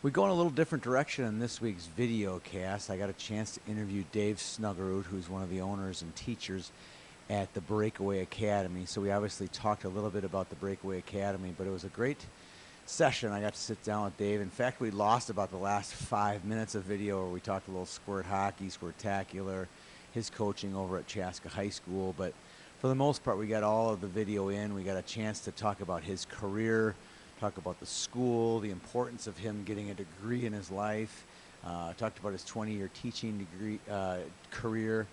We go in a little different direction in this week's video cast. I got a chance to interview Dave Snuggerud, who's one of the owners and teachers at the Breakaway Academy. So we obviously talked a little bit about the Breakaway Academy, but it was a great session. I got to sit down with Dave. In fact, we lost about the last 5 minutes of video where we talked a little squirt hockey, squirtacular, his coaching over at Chaska High School. But for the most part, we got all of the video in. We got a chance to talk about his career, talk about the school, the importance of him getting a degree in his life. Talked about his 20-year teaching degree career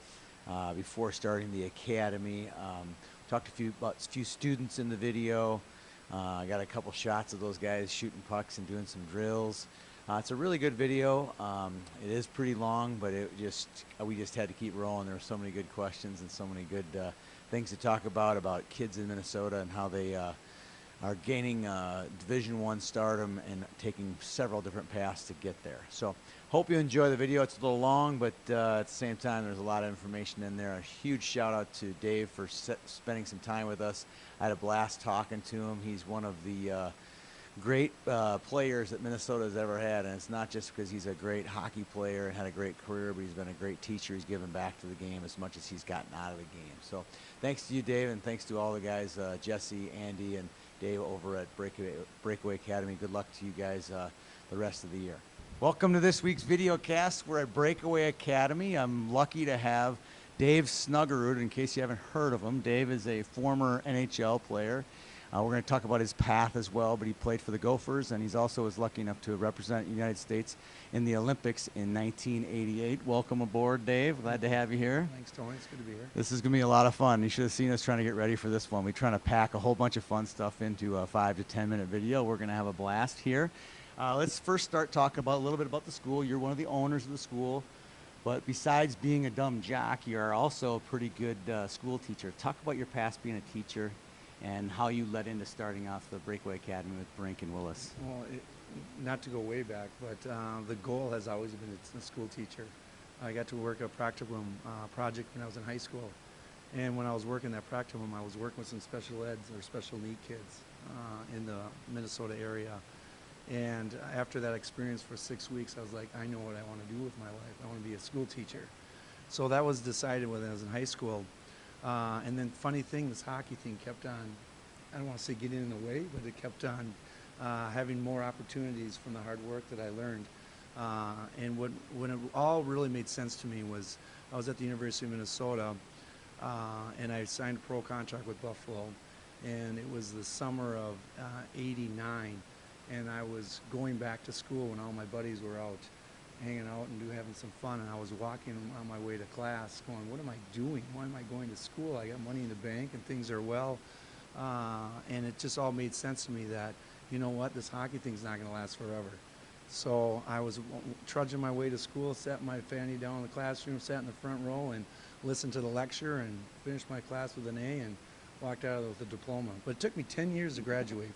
before starting the academy. Talked about a few students in the video. I got a couple shots of those guys shooting pucks and doing some drills. It's a really good video. It is pretty long, but we just had to keep rolling. There were so many good questions and so many good things to talk about kids in Minnesota and how they are gaining Division I stardom and taking several different paths to get there. So hope you enjoy the video. It's a little long, but at the same time, there's a lot of information in there. A huge shout out to Dave for spending some time with us. I had a blast talking to him. He's one of the great players that Minnesota has ever had, and it's not just because he's a great hockey player and had a great career, but he's been a great teacher. He's given back to the game as much as he's gotten out of the game. So thanks to you, Dave, and thanks to all the guys, Jesse, Andy, and Dave over at Breakaway Academy. Good luck to you guys the rest of the year. Welcome to this week's video cast. We're at Breakaway Academy. I'm lucky to have Dave Snuggerud. In case you haven't heard of him, Dave is a former NHL player. We're going to talk about his path as well, but he played for the Gophers, and he's also was lucky enough to represent the United States in the Olympics in 1988. Welcome aboard, Dave. Glad to have you here. Thanks, Tony. It's good to be here. This is going to be a lot of fun. You should have seen us trying to get ready for this one. We're trying to pack a whole bunch of fun stuff into a 5 to 10 minute video. We're going to have a blast here. Let's first start talking about a little bit about the school. You're one of the owners of the school, but besides being a dumb jock, you are also a pretty good school teacher. Talk about your past being a teacher and how you led into starting off the Breakaway Academy with Brink and Willis. Well, not to go way back, but the goal has always been a school teacher. I got to work a practicum project when I was in high school. And when I was working that practicum, I was working with some special eds or special need kids in the Minnesota area. And after that experience for 6 weeks, I was like, I know what I want to do with my life. I want to be a school teacher. So that was decided when I was in high school. And then funny thing, this hockey thing kept on, I don't want to say getting in the way, but it kept on having more opportunities from the hard work that I learned. And when it all really made sense to me was I was at the University of Minnesota and I signed a pro contract with Buffalo, and it was the summer of '89, and I was going back to school when all my buddies were out hanging out and having some fun, and I was walking on my way to class going, what am I doing? Why am I going to school? I got money in the bank and things are well. And it just all made sense to me that, you know what, this hockey thing's not going to last forever. So I was trudging my way to school, sat my fanny down in the classroom, sat in the front row and listened to the lecture and finished my class with an A and walked out with a diploma. But it took me 10 years to graduate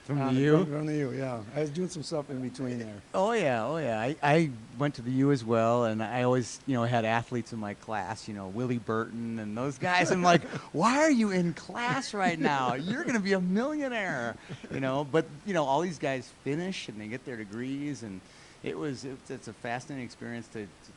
From the U? From the U, yeah. I was doing some stuff in between there. Oh yeah. I went to the U as well, and I always, had athletes in my class, Willie Burton and those guys. I'm like, why are you in class right now? You're going to be a millionaire, But all these guys finish and they get their degrees, and it's a fascinating experience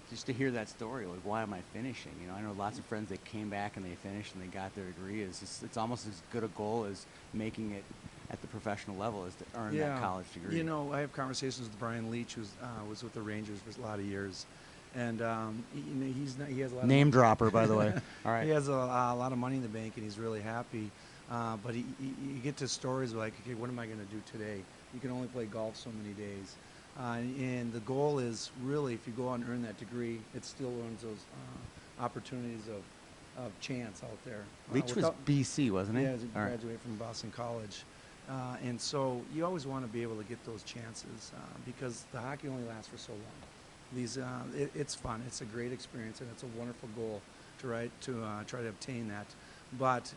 just to hear that story. Like, why am I finishing? I know lots of friends that came back and they finished and they got their degree. It's almost as good a goal as making it at the professional level is to earn that college degree. I have conversations with Brian Leach, who was with the Rangers for a lot of years, and he has a lot name dropper, by the way. All right. He has a lot of money in the bank and he's really happy. But you get to stories like, okay, what am I going to do today? You can only play golf so many days. And the goal is really, if you go out and earn that degree, it still earns those opportunities of chance out there. Leach was BC, wasn't he? Yeah, he graduated from Boston College. And so you always want to be able to get those chances because the hockey only lasts for so long. It's fun. It's a great experience, and it's a wonderful goal to try to obtain that. But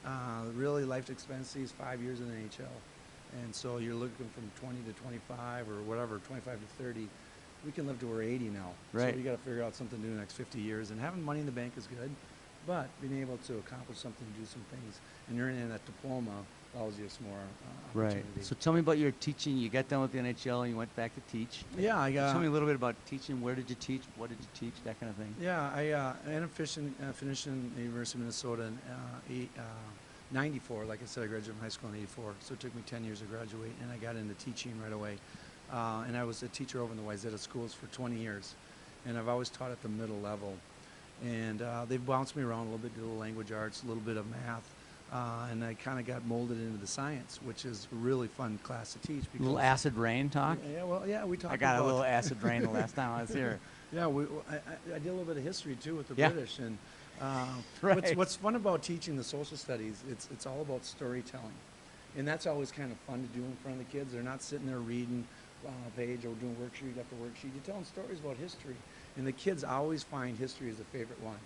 really, life expectancy is 5 years in the NHL. And so you're looking from 20 to 25 or whatever, 25 to 30. We can live to we're 80 now. Right. So you got to figure out something to do in the next 50 years. And having money in the bank is good. but being able to accomplish something, do some things, and earning that diploma allows you some more Right. opportunity. So tell me about your teaching. You got done with the NHL and you went back to teach. Yeah, I Tell me a little bit about teaching. Where did you teach? What did you teach? That kind of thing. Yeah, I ended up finishing the University of Minnesota in 94. Like I said, I graduated from high school in 84, so it took me 10 years to graduate, and I got into teaching right away. And I was a teacher over in the YHH schools for 20 years, and I've always taught at the middle level. And they've bounced me around a little bit, did a little language arts, a little bit of math, and I kind of got molded into the science, which is a really fun class to teach. A little acid rain talk? Yeah, well, yeah, we talked I got about a little acid rain the last time I was here. Yeah, I did a little bit of history too with the Yeah. British, and Right. what's fun about teaching the social studies, it's all about storytelling, and that's always kind of fun to do in front of the kids. They're not sitting there reading a page or doing worksheet after worksheet. You're telling stories about history, and the kids always find history as a favorite one.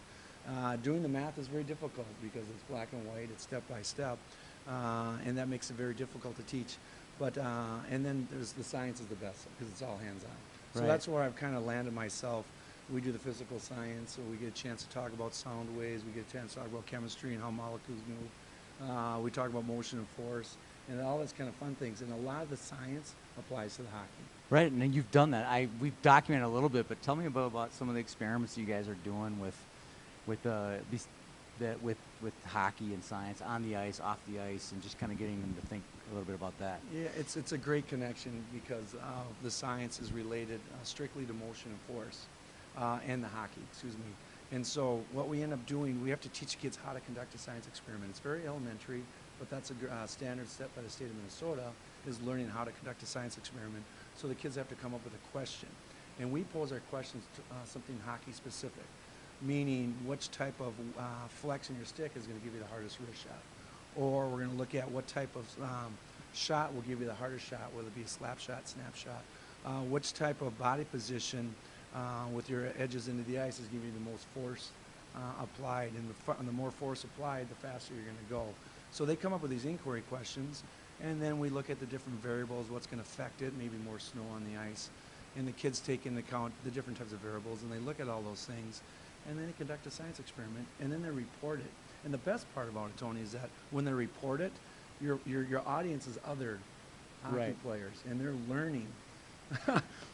Doing the math is very difficult because it's black and white, it's step by step, and that makes it very difficult to teach. But and then there's the science is the best because it's all hands-on. So Right. that's where I've kind of landed myself. We do the physical science, so we get a chance to talk about sound waves. We get a chance to talk about chemistry and how molecules move. We talk about motion and force, and all those kind of fun things. And a lot of the science applies to the hockey. Right, and then you've done that. We've documented a little bit, but tell me about some of the experiments you guys are doing with hockey and science on the ice, off the ice, and just kind of getting them to think a little bit about that. Yeah, it's a great connection because the science is related strictly to motion and force, and the hockey, excuse me. And so what we end up doing, we have to teach kids how to conduct a science experiment. It's very elementary, but that's a standard set by the state of Minnesota, is learning how to conduct a science experiment. So the kids have to come up with a question. And we pose our questions to something hockey specific, meaning which type of flex in your stick is going to give you the hardest wrist shot. Or we're going to look at what type of shot will give you the hardest shot, whether it be a slap shot, snap shot. Which type of body position with your edges into the ice is giving you the most force applied. And the more force applied, the faster you're going to go. So they come up with these inquiry questions, and then we look at the different variables, what's going to affect it, maybe more snow on the ice. And the kids take into account the different types of variables, and they look at all those things, and then they conduct a science experiment, and then they report it. And the best part about it, Tony, is that when they report it, your audience is other hockey Right. players, and they're learning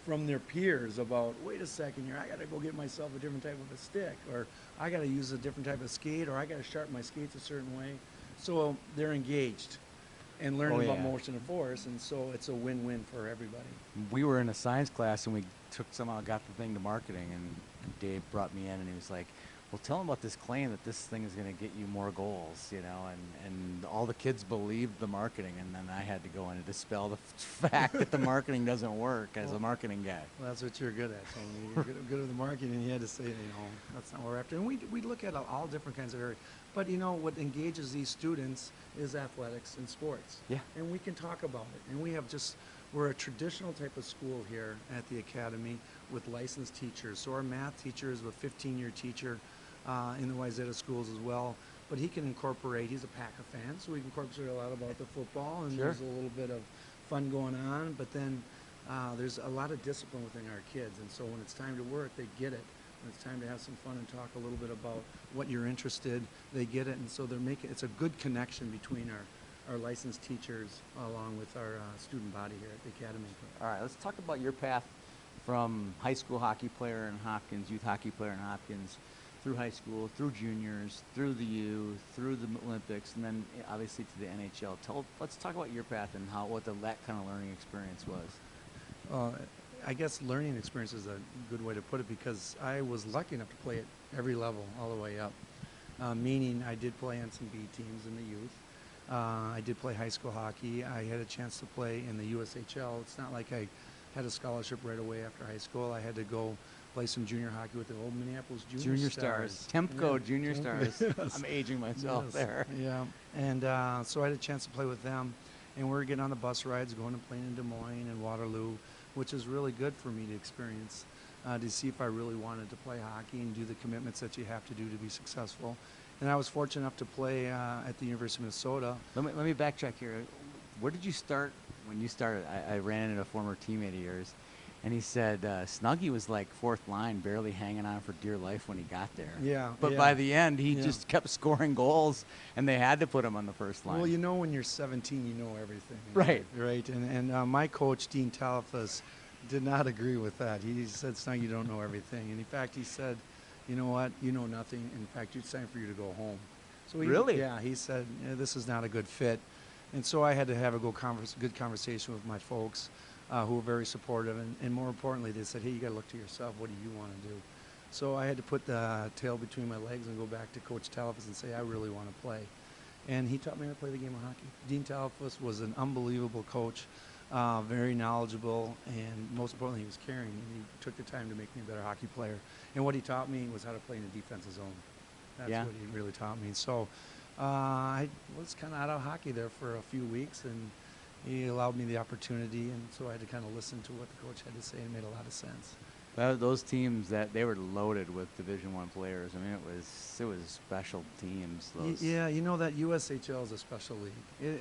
from their peers about, wait a second here, I got to go get myself a different type of a stick, or I got to use a different type of skate, or I got to sharpen my skates a certain way. So they're engaged and learning about yeah. motion and force, and so it's a win-win for everybody. We were in a science class and we somehow got the thing to marketing, and Dave brought me in and he was like, well, tell them about this claim that this thing is going to get you more goals, you know, and all the kids believed the marketing, and then I had to go in and dispel the fact that the marketing doesn't work as a marketing guy. Well, that's what you're good at, Tony. You're good at the marketing, and you had to say, that's not what we're after. And we look at all different kinds of areas. But, what engages these students is athletics and sports. Yeah. And we can talk about it. And we're a traditional type of school here at the academy with licensed teachers. So our math teacher is a 15-year teacher in the YHH schools as well. But he can incorporate, he's a Packer fan, so he can incorporate a lot about the football, and Sure. there's a little bit of fun going on. But then there's a lot of discipline within our kids. And so when it's time to work, they get it. When it's time to have some fun and talk a little bit about what you're interested, they get it. And so it's a good connection between our licensed teachers along with our student body here at the academy. All right, let's talk about your path from high school hockey player in Hopkins, youth hockey player in Hopkins, through high school, through juniors, through the U, through the Olympics, and then obviously to the NHL. Let's talk about your path and what that kind of learning experience was. I guess learning experience is a good way to put it, because I was lucky enough to play at every level all the way up, meaning I did play on some B teams in the youth. I did play high school hockey. I had a chance to play in the USHL. It's not like I had a scholarship right away after high school. I had to go play some junior hockey with the old Minneapolis Junior Stars. Temco Yeah, Junior Temco, Stars. yes. I'm aging myself Yes, there. Yeah, and so I had a chance to play with them, and we were getting on the bus rides, going and playing in Des Moines and Waterloo, which is really good for me to experience, to see if I really wanted to play hockey and do the commitments that you have to do to be successful. And I was fortunate enough to play at the University of Minnesota. Let me backtrack here. Where did you start when you started? I ran into a former teammate of yours, And he said Snuggy was like fourth line, barely hanging on for dear life when he got there. Yeah. But yeah. by the end, he Yeah. just kept scoring goals, and they had to put him on the first line. Well, you know, when you're 17, you know everything. Right. Right. And my coach, Dean Talifas, did not agree with that. He said, "Snug, you don't know everything." And in fact, he said, "You know what? You know nothing. In fact, it's time for you to go home." So Really? Yeah. He said, "This is not a good fit." And so I had to have a good conversation with my folks, who were very supportive. And more importantly, they said, "Hey, you got to look to yourself. What do you want to do?" So I had to put the tail between my legs and go back to Coach Talifas and say, "I really want to play." And he taught me how to play the game of hockey. Dean Talifas was an unbelievable coach, very knowledgeable, and most importantly, he was caring. And he took the time to make me a better hockey player. And what he taught me was how to play in the defensive zone. That's Yeah. what he really taught me. So I was kind of out of hockey there for a few weeks, and he allowed me the opportunity, and so I had to kind of listen to what the coach had to say, and it made a lot of sense. Those teams they were loaded with Division I players. I mean, it was special teams. Those. Yeah, you know that USHL is a special league.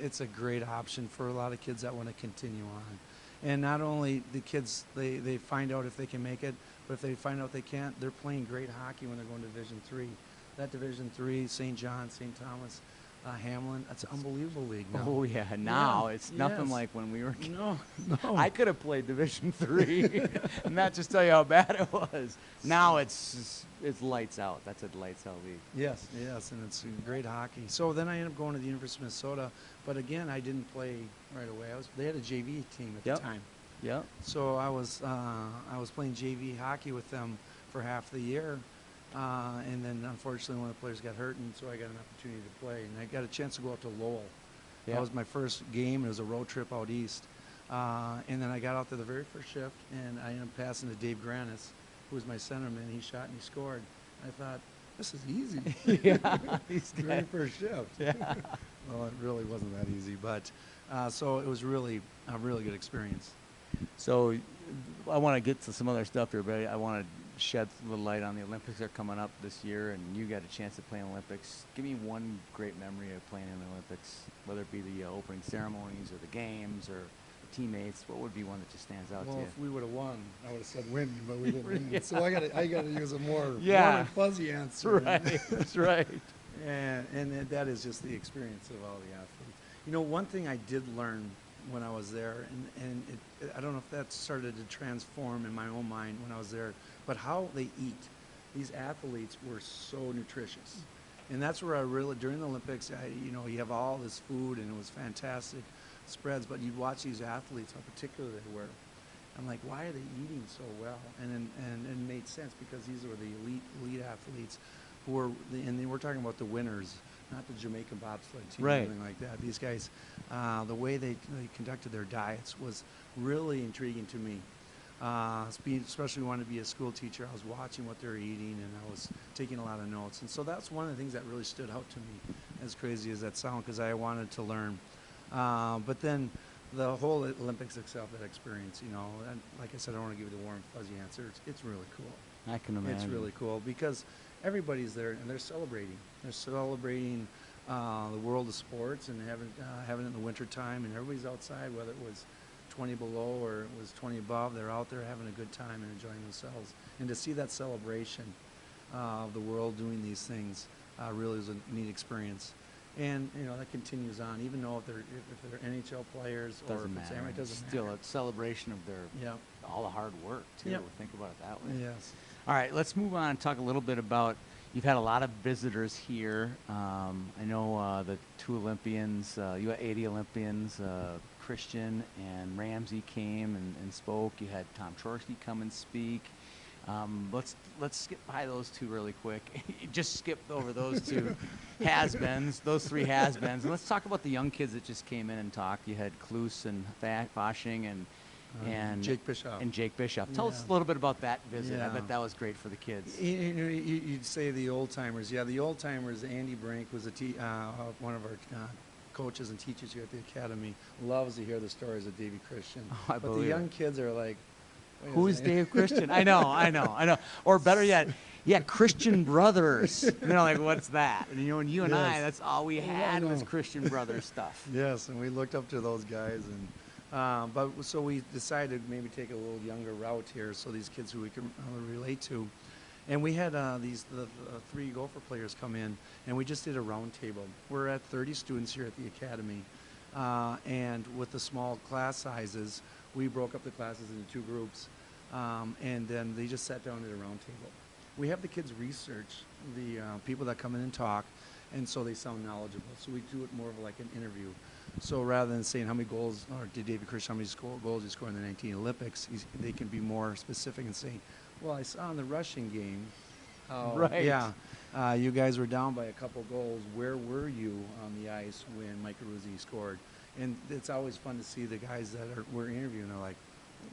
It's a great option for a lot of kids that want to continue on. And not only the kids, they find out if they can make it, but if they find out they can't, they're playing great hockey when they're going to Division III. That Division III, St. John, St. Thomas, Hamlin, that's an unbelievable league now. Oh yeah, now Yeah, it's nothing yes. like when we were kids. No. I could have played Division III, and that just tell you how bad it was. Now it's lights out. That's a lights out league. Yes, and it's great hockey. So then I ended up going to the University of Minnesota, but again, I didn't play right away. They had a JV team at Yep. the time. Yep. So I was playing JV hockey with them for half the year, and then unfortunately one of the players got hurt, and so I got an opportunity to play, and I got a chance to go out to Lowell. Yep. That was my first game. It was a road trip out east, and then I got out there the very first shift, and I ended up passing to Dave Granis, who was my centerman. He shot and he scored. I thought, this is easy. Yeah. These Very guys. first shift. Yeah. Well, it really wasn't that easy, but so it was really a really good experience. So I want to get to some other stuff here, but I want to shed a little light on the Olympics that are coming up this year, and you got a chance to play in the Olympics. Give me one great memory of playing in the Olympics, whether it be the opening ceremonies or the games or the teammates. What would be one that just stands out Well, to you? if we would have won, I would have said win, but we didn't win. Yeah. So I got to use a more Yeah. warm and fuzzy answer. Right. That's right. And that is just the experience of all the athletes. You know, one thing I did learn when I was there, and I don't know if that started to transform in my own mind when I was there, but how they eat. These athletes were so nutritious. And that's where I really, during the Olympics, you have all this food, and it was fantastic spreads, but you'd watch these athletes, how particular they were. I'm like, why are they eating so well? And it made sense because these were the elite athletes who were, and we're talking about the winners, not the Jamaican bobsled team Right. or anything like that. These guys, the way they conducted their diets was really intriguing to me. Especially wanting to be a school teacher, I was watching what they're eating, and I was taking a lot of notes. And so that's one of the things that really stood out to me, as crazy as that sounds, because I wanted to learn. But then the whole Olympics itself, that experience, and like I said, I don't want to give you the warm, fuzzy answer. It's really cool. I can imagine. It's really cool because everybody's there and they're celebrating. They're celebrating the world of sports and having it in the wintertime, and everybody's outside, whether it was 20 below or it was 20 above. They're out there having a good time and enjoying themselves. And to see that celebration of the world doing these things really is a neat experience. And that continues on, even though if they're NHL players or Doesn't if it's matter. amateur, it doesn't Still matter. a celebration of their all the hard work too. Yep. Think about it that way. Yes. All right, let's move on and talk a little bit about. You've had a lot of visitors here. I know the two Olympians, you had 80 Olympians. Christian and Ramsey came and spoke. You had Tom Chorske come and speak. Let's skip by those two really quick. Just skip over those two has-beens, those three has-beens. And let's talk about the young kids that just came in and talked. You had Kloos and Foshing and Jake Bischoff. And Jake Bischoff. Tell us Yeah. a little bit about that visit. I Yeah. bet that was great for the kids. You'd say the old timers. Yeah, the old timers. Andy Brink was one of our coaches and teachers here at the academy. Loves to hear the stories of Davey Christian. Oh, I but the believe young it. kids are like, wait a Who's second. Dave Christian? I know. Or better yet, Christian Brothers. Like, what's that? And you and I, Yes. that's all we Yeah, I had was know. Christian Brothers stuff. Yes, and we looked up to those guys, and But so we decided maybe take a little younger route here, so these kids who we can relate to. And we had the 3 Gopher players come in, and we just did a round table. We're at 30 students here at the academy, and with the small class sizes, we broke up the classes into 2 groups, and then they just sat down at a round table. We have the kids research the people that come in and talk, and so they sound knowledgeable. So we do it more of like an interview. So rather than saying how many goals, or did David Christian, how many goals he scored in the 19 Olympics, they can be more specific and say, well, I saw in the Russian game, Right. yeah, you guys were down by a couple goals. Where were you on the ice when Mike Aruzzi scored? And it's always fun to see the guys that we're interviewing. They're like,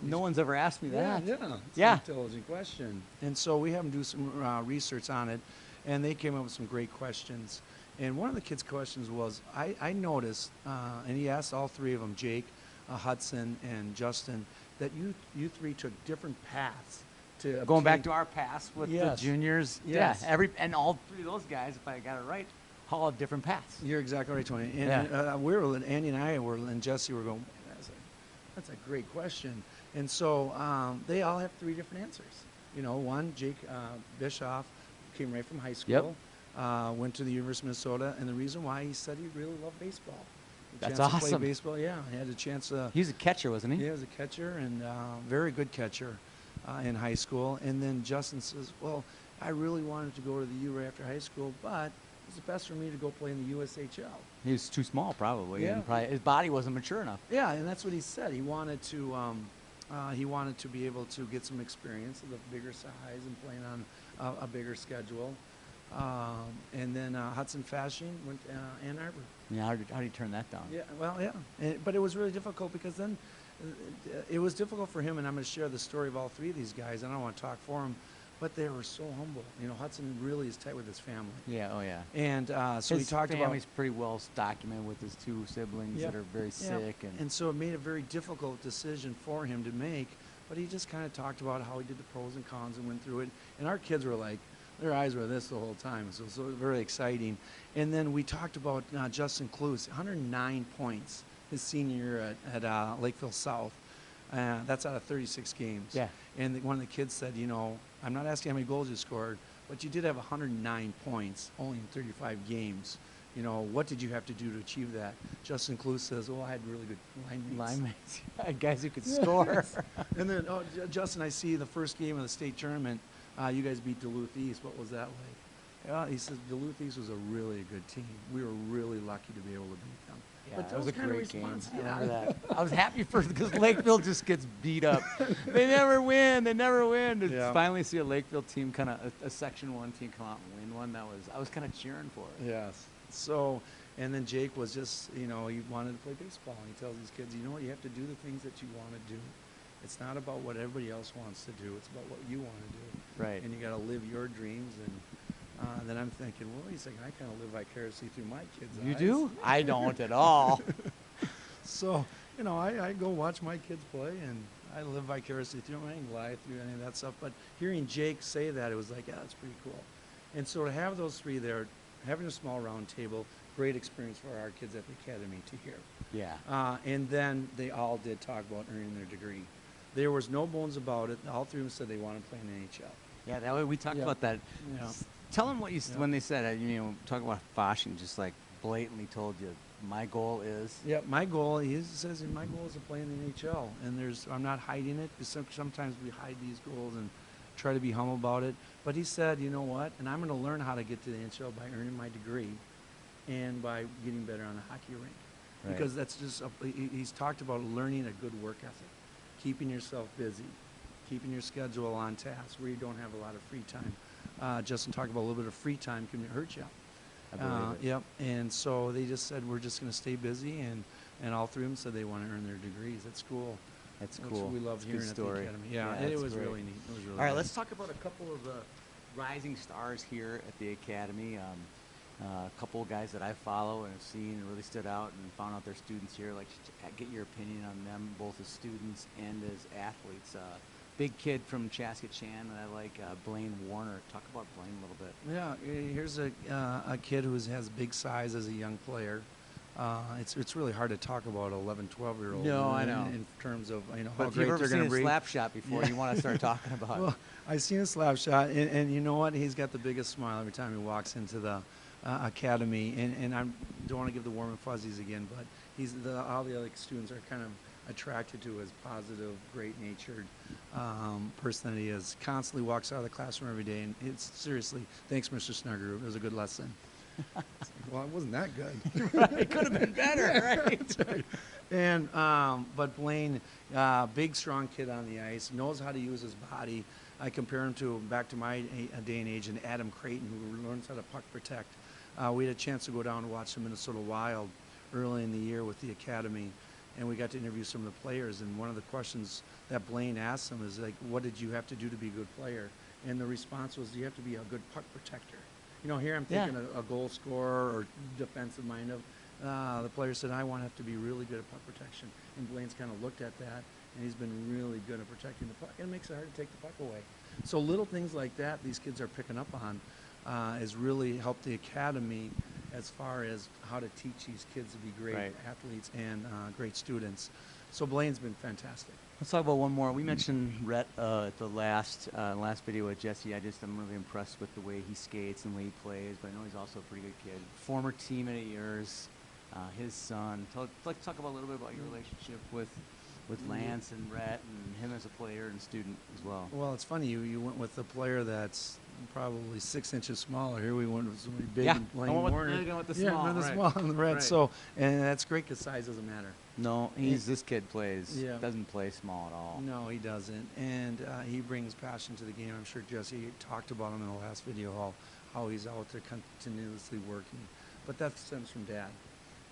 No one's ever asked me that. yeah, it's Yeah. an intelligent question. And so we have them do some research on it, and they came up with some great questions. And one of the kids' questions was, I noticed, and he asked all 3 of them, Jake, Hudson, and Justin, that you 3 took different paths to Going back obtain- to our past with Yes. the juniors. Yes. Yeah. And all 3 of those guys, if I got it right, all have different paths. You're exactly right, Tony. And Yeah. Andy and I were, and Jesse were going, that's a great question. And so they all have 3 different answers. You know, one, Jake Bischoff came right from high school, went to the University of Minnesota, and the reason why, he said he really loved baseball. The That's chance to play awesome. baseball, yeah. He had a chance to. He was a catcher, wasn't he? He was a catcher, and very good catcher in high school. And then Justin says, well, I really wanted to go to the U right after high school, but it's best for me to go play in the USHL. He was too small, probably. Yeah. And probably his body wasn't mature enough. Yeah, and that's what he said. He wanted to be able to get some experience of the bigger size and playing on a bigger schedule. And then Hudson Fasching went to Ann Arbor. Yeah, how did he turn that down? Yeah, well, yeah. But it was really difficult because then it was difficult for him, and I'm going to share the story of all 3 of these guys. I don't want to talk for them, but they were so humble. You know, Hudson really is tight with his family. Yeah, oh yeah. And so His he talked about. family's pretty well documented with his 2 siblings Yep. that are very sick. And so it made a very difficult decision for him to make, but he just kind of talked about how he did the pros and cons and went through it. And our kids were like, their eyes were this the whole time. So it was very exciting. And then we talked about Justin Cluse, 109 points his senior year at Lakeville South. That's out of 36 games. Yeah. And one of the kids said, you know, I'm not asking how many goals you scored, but you did have 109 points only in 35 games. You know, what did you have to do to achieve that? Justin Cluse says, oh, I had really good line mates. Line mates. Guys who could score. And then, Justin, I see the first game of the state tournament, you guys beat Duluth East. What was that like? He says Duluth East was a really good team. We were really lucky to be able to beat them. Yeah, But that was a great game. response, I yeah. remember that. I was happy first because Lakeville just gets beat up. They never win. They never win. To Yeah. finally see a Lakeville team, kind of a Section 1 team, come out and win one, I was kind of cheering for it. Yes. So, and then Jake was just, you know, he wanted to play baseball. And he tells these kids, you know what, you have to do the things that you want to do. It's not about what everybody else wants to do. It's about what you want to do. Right. And you got to live your dreams. And then I'm thinking, well, wait a second, I kind of live vicariously through my kids' You eyes. do? I don't at all. So, you know, I go watch my kids play, and I live vicariously through them. I ain't lie through any of that stuff. But hearing Jake say that, it was like, yeah, that's pretty cool. And so to have those 3 there, having a small round table, great experience for our kids at the academy to hear. Yeah. And then they all did talk about earning their degree. There was no bones about it. All 3 of them said they wanted to play in the NHL. Yeah, that way we talked Yeah. about that. Yeah. Tell them what you Yeah. when they said, you know, talk about Foshing, just like blatantly told you, my goal is. Yeah, my goal, he says, my goal is to play in the NHL. And I'm not hiding it, because sometimes we hide these goals and try to be humble about it. But he said, you know what, and I'm going to learn how to get to the NHL by earning my degree and by getting better on the hockey rink. Right. Because that's just, he's talked about learning a good work ethic, keeping yourself busy, keeping your schedule on task where you don't have a lot of free time. Justin talked about a little bit of free time can hurt you. I believe it. Yep. And so they just said, we're just going to stay busy. And all 3 of them said they want to earn their degrees at school. That's Which cool. we love It's a hearing good at the story. academy. Yeah, it that's was great. really neat. It was really All right, neat. let's talk about a couple of the rising stars here at the academy. A couple of guys that I follow and have seen and really stood out and found out they're students here. Like, get your opinion on them, both as students and as athletes. Big kid from Chaskatchan that I like, Blaine Warner. Talk about Blaine a little bit. Yeah, here's a kid who has big size as a young player. It's really hard to talk about 11, 12-year-old No, I know. in terms of But how if you've great ever they're seen going to a be. slap shot before, you want to start talking about it. Well, I've seen a slap shot, and you know what? He's got the biggest smile every time he walks into the academy. And I don't want to give the warm and fuzzies again, but all the other students are kind of attracted to his positive, great-natured person that he is. Constantly walks out of the classroom every day, and it's seriously, thanks, Mr. Snuggerud. It was a good lesson. It's like, well, it wasn't that good. Right, it could have been better, right? That's right. And but Blaine, big, strong kid on the ice, knows how to use his body. I compare him to back to my day and age, and Adam Creighton, who learns how to puck protect. We had a chance to go down and watch the Minnesota Wild early in the year with the academy, and we got to interview some of the players. And one of the questions that Blaine asked them is like, "What did you have to do to be a good player?" And the response was, "You have to be a good puck protector." You know, here I'm thinking a goal scorer or defensive mind of. The player said, I want to have to be really good at puck protection. And Blaine's kind of looked at that, and he's been really good at protecting the puck. And it makes it hard to take the puck away. So little things like that these kids are picking up on has really helped the academy as far as how to teach these kids to be great athletes and great students. So Blaine's been fantastic. Let's talk about one more. We mentioned Rhett at the last video with Jesse. I'm really impressed with the way he skates and the way he plays, but I know he's also a pretty good kid. Former teammate of yours, his son. Let's talk about a little bit about your relationship with Lance and Rhett and him as a player and student as well. Well, it's funny. You went with a player that's probably 6 inches smaller. Here we went with somebody big and Blaine Warner. With the small, the small and the red. Right. So, and that's great because size doesn't matter. No, this kid doesn't play small at all. No, he doesn't. And he brings passion to the game. I'm sure Jesse talked about him in the last video, how he's out there continuously working. But that stems from Dad.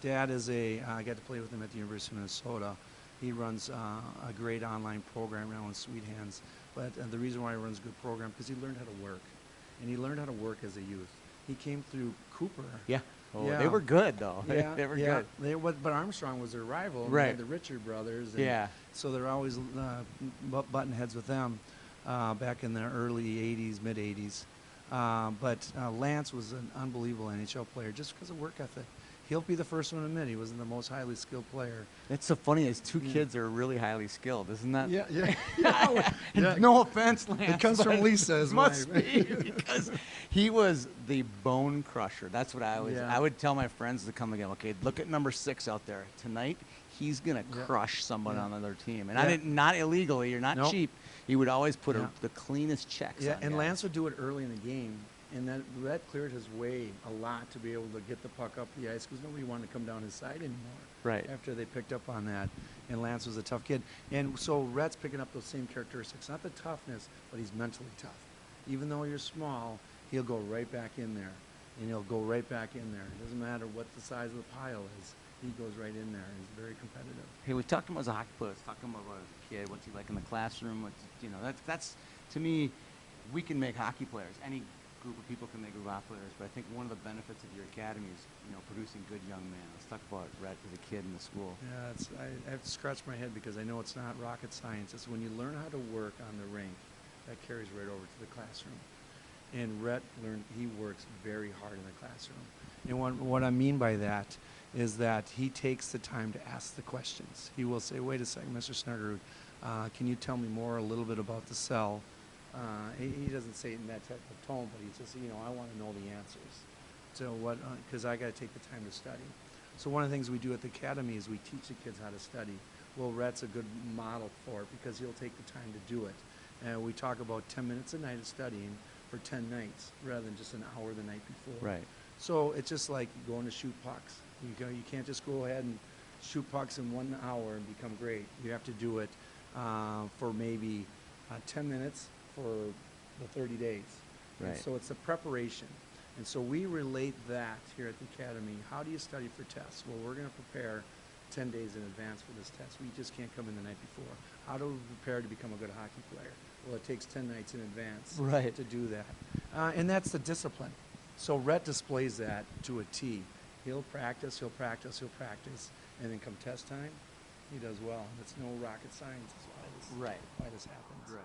Dad is I got to play with him at the University of Minnesota. He runs a great online program now in Sweet Hands. But the reason why he runs a good program, because he learned how to work. And he learned how to work as a youth. He came through Cooper. Yeah. Oh, yeah. They were good, though. Yeah, they were good. But Armstrong was their rival. Right. They had the Richard brothers. And so they're always button heads with them back in the early 80s, mid 80s. But Lance was an unbelievable NHL player just because of work ethic. He'll be the first one to admit he wasn't the most highly skilled player. It's so funny. His two kids are really highly skilled, isn't that? Yeah. No offense, Lance. It comes from Lisa as well. Must be because he was the bone crusher. That's what I was. Yeah. I would tell my friends to come again. Okay, look at number 6 out there tonight. He's gonna crush someone on another team, and I didn't, not illegally or not cheap. He would always put the cleanest checks. Yeah, on and guys. Lance would do it early in the game. And that cleared his way a lot to be able to get the puck up the ice because nobody wanted to come down his side anymore. Right. After they picked up on that. And Lance was a tough kid. And so Rhett's picking up those same characteristics. Not the toughness, but he's mentally tough. Even though you're small, he'll go right back in there. And he'll go right back in there. It doesn't matter what the size of the pile is. He goes right in there. He's very competitive. Hey, we talked to him as a hockey player. Let's talk to him about as a kid. What's he like in the classroom? That's to me, we can make hockey players. Any group of people can make good hockey players, but I think one of the benefits of your academy is, producing good young men. Let's talk about Rhett as a kid in the school. Yeah, I have to scratch my head because I know it's not rocket science. It's when you learn how to work on the rink, that carries right over to the classroom. And Rhett he works very hard in the classroom. And what I mean by that is that he takes the time to ask the questions. He will say, wait a second, Mr. Snuggerud, can you tell me a little bit about the cell? He doesn't say it in that type of tone, but he says, I want to know the answers. So because I got to take the time to study. So one of the things we do at the academy is we teach the kids how to study. Well, Rhett's a good model for it because he'll take the time to do it. And we talk about 10 minutes a night of studying for 10 nights rather than just an hour the night before. Right. So it's just like going to shoot pucks. You can't just go ahead and shoot pucks in 1 hour and become great. You have to do it for maybe 10 minutes for the 30 days. Right. And so it's a preparation. And so we relate that here at the academy. How do you study for tests? Well, we're going to prepare 10 days in advance for this test. We just can't come in the night before. How do we prepare to become a good hockey player? Well, it takes 10 nights in advance to do that. And that's the discipline. So Rhett displays that to a T. He'll practice, he'll practice, he'll practice, and then come test time, he does well. And it's no rocket science. That's why this happens. Right.